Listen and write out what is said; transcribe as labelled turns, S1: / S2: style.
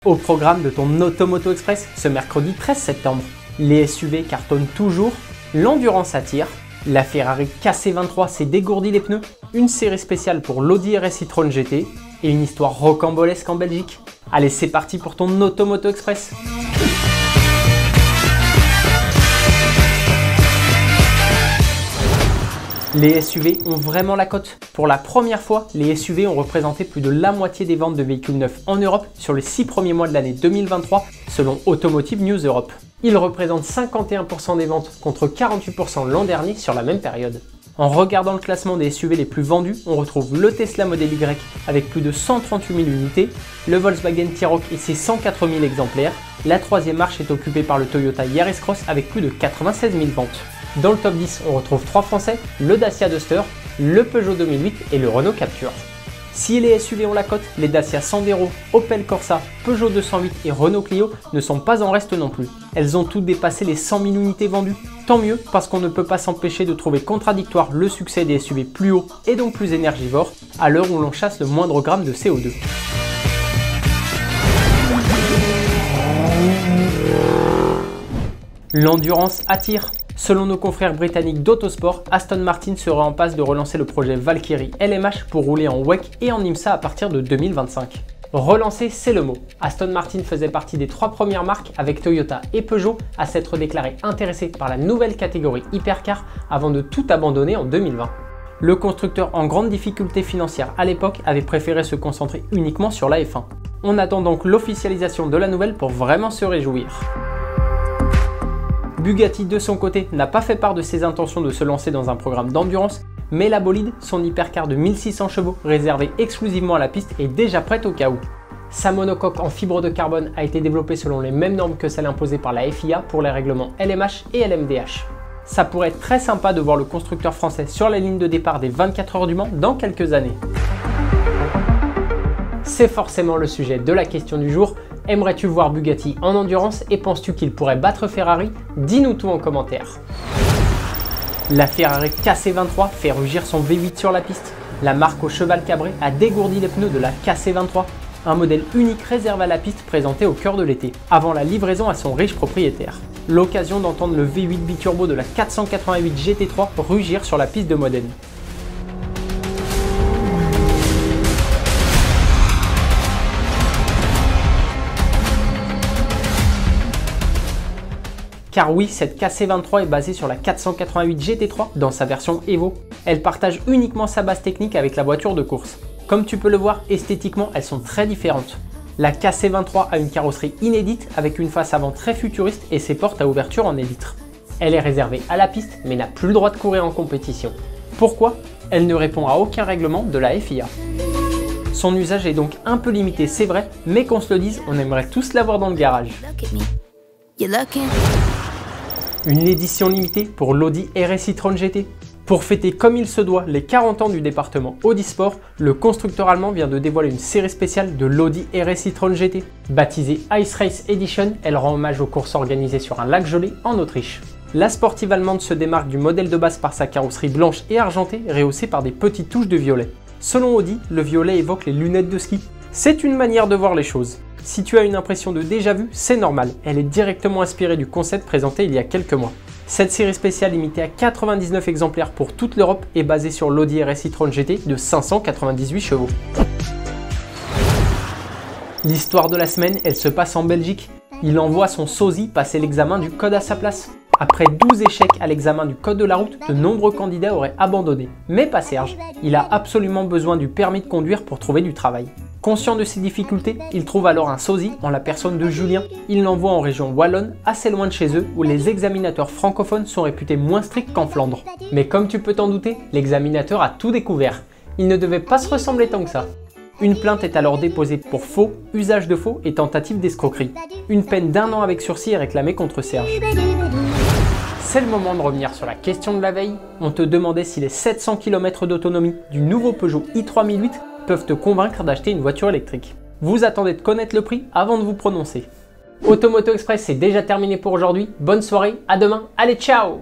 S1: Au programme de ton Automoto Express, ce mercredi 13 septembre, les SUV cartonnent toujours, l'endurance attire, la Ferrari KC23 s'est dégourdi les pneus, une série spéciale pour l'Audi RS e-tron GT et une histoire rocambolesque en Belgique. Allez, c'est parti pour ton Automoto Express. Les SUV ont vraiment la cote. Pour la première fois, les SUV ont représenté plus de la moitié des ventes de véhicules neufs en Europe sur les 6 premiers mois de l'année 2023, selon Automotive News Europe. Ils représentent 51% des ventes contre 48% l'an dernier sur la même période. En regardant le classement des SUV les plus vendus, on retrouve le Tesla Model Y avec plus de 138 000 unités, le Volkswagen T-Roc et ses 104 000 exemplaires. La troisième marche est occupée par le Toyota Yaris Cross avec plus de 96 000 ventes. Dans le top 10, on retrouve 3 Français, le Dacia Duster, le Peugeot 2008 et le Renault Captur. Si les SUV ont la cote, les Dacia Sandero, Opel Corsa, Peugeot 208 et Renault Clio ne sont pas en reste non plus. Elles ont toutes dépassé les 100 000 unités vendues. Tant mieux, parce qu'on ne peut pas s'empêcher de trouver contradictoire le succès des SUV plus hauts et donc plus énergivores, à l'heure où l'on chasse le moindre gramme de CO2. L'endurance attire. Selon nos confrères britanniques d'Autosport, Aston Martin serait en passe de relancer le projet Valkyrie LMH pour rouler en WEC et en IMSA à partir de 2025. Relancer, c'est le mot. Aston Martin faisait partie des 3 premières marques avec Toyota et Peugeot à s'être déclarées intéressées par la nouvelle catégorie hypercar avant de tout abandonner en 2020. Le constructeur en grande difficulté financière à l'époque avait préféré se concentrer uniquement sur la F1. On attend donc l'officialisation de la nouvelle pour vraiment se réjouir. Bugatti de son côté n'a pas fait part de ses intentions de se lancer dans un programme d'endurance, mais la bolide, son hypercar de 1600 chevaux réservé exclusivement à la piste, est déjà prête au cas où. Sa monocoque en fibre de carbone a été développée selon les mêmes normes que celles imposées par la FIA pour les règlements LMH et LMDH. Ça pourrait être très sympa de voir le constructeur français sur la ligne de départ des 24 heures du Mans dans quelques années. C'est forcément le sujet de la question du jour. Aimerais-tu voir Bugatti en endurance et penses-tu qu'il pourrait battre Ferrari? Dis-nous tout en commentaire. La Ferrari KC23 fait rugir son V8 sur la piste. La marque au cheval cabré a dégourdi les pneus de la KC23, un modèle unique réservé à la piste présenté au cœur de l'été, avant la livraison à son riche propriétaire. L'occasion d'entendre le V8 biturbo de la 488 GT3 rugir sur la piste de Modène. Car oui, cette KC23 est basée sur la 488 GT3 dans sa version Evo. Elle partage uniquement sa base technique avec la voiture de course. Comme tu peux le voir, esthétiquement, elles sont très différentes. La KC23 a une carrosserie inédite avec une face avant très futuriste et ses portes à ouverture en élytre. Elle est réservée à la piste mais n'a plus le droit de courir en compétition. Pourquoi? Elle ne répond à aucun règlement de la FIA. Son usage est donc un peu limité, c'est vrai, mais qu'on se le dise, on aimerait tous l'avoir dans le garage. Une édition limitée pour l'Audi RS e-tron GT. Pour fêter comme il se doit les 40 ans du département Audi Sport, le constructeur allemand vient de dévoiler une série spéciale de l'Audi RS e-tron GT. Baptisée Ice Race Edition, elle rend hommage aux courses organisées sur un lac gelé en Autriche. La sportive allemande se démarque du modèle de base par sa carrosserie blanche et argentée rehaussée par des petites touches de violet. Selon Audi, le violet évoque les lunettes de ski. C'est une manière de voir les choses. Si tu as une impression de déjà-vu, c'est normal, elle est directement inspirée du concept présenté il y a quelques mois. Cette série spéciale limitée à 99 exemplaires pour toute l'Europe est basée sur l'Audi RS e-tron GT de 598 chevaux. L'histoire de la semaine, elle se passe en Belgique. Il envoie son sosie passer l'examen du code à sa place. Après 12 échecs à l'examen du code de la route, de nombreux candidats auraient abandonné. Mais pas Serge, il a absolument besoin du permis de conduire pour trouver du travail. Conscient de ses difficultés, il trouve alors un sosie en la personne de Julien. Il l'envoie en région wallonne, assez loin de chez eux, où les examinateurs francophones sont réputés moins stricts qu'en Flandre. Mais comme tu peux t'en douter, l'examinateur a tout découvert. Il ne devait pas se ressembler tant que ça. Une plainte est alors déposée pour faux, usage de faux et tentative d'escroquerie. Une peine d'1 an avec sursis est réclamée contre Serge. C'est le moment de revenir sur la question de la veille. On te demandait si les 700 km d'autonomie du nouveau Peugeot i3008 peuvent te convaincre d'acheter une voiture électrique. Vous attendez de connaître le prix avant de vous prononcer. Automoto Express, c'est déjà terminé pour aujourd'hui. Bonne soirée, à demain, allez ciao!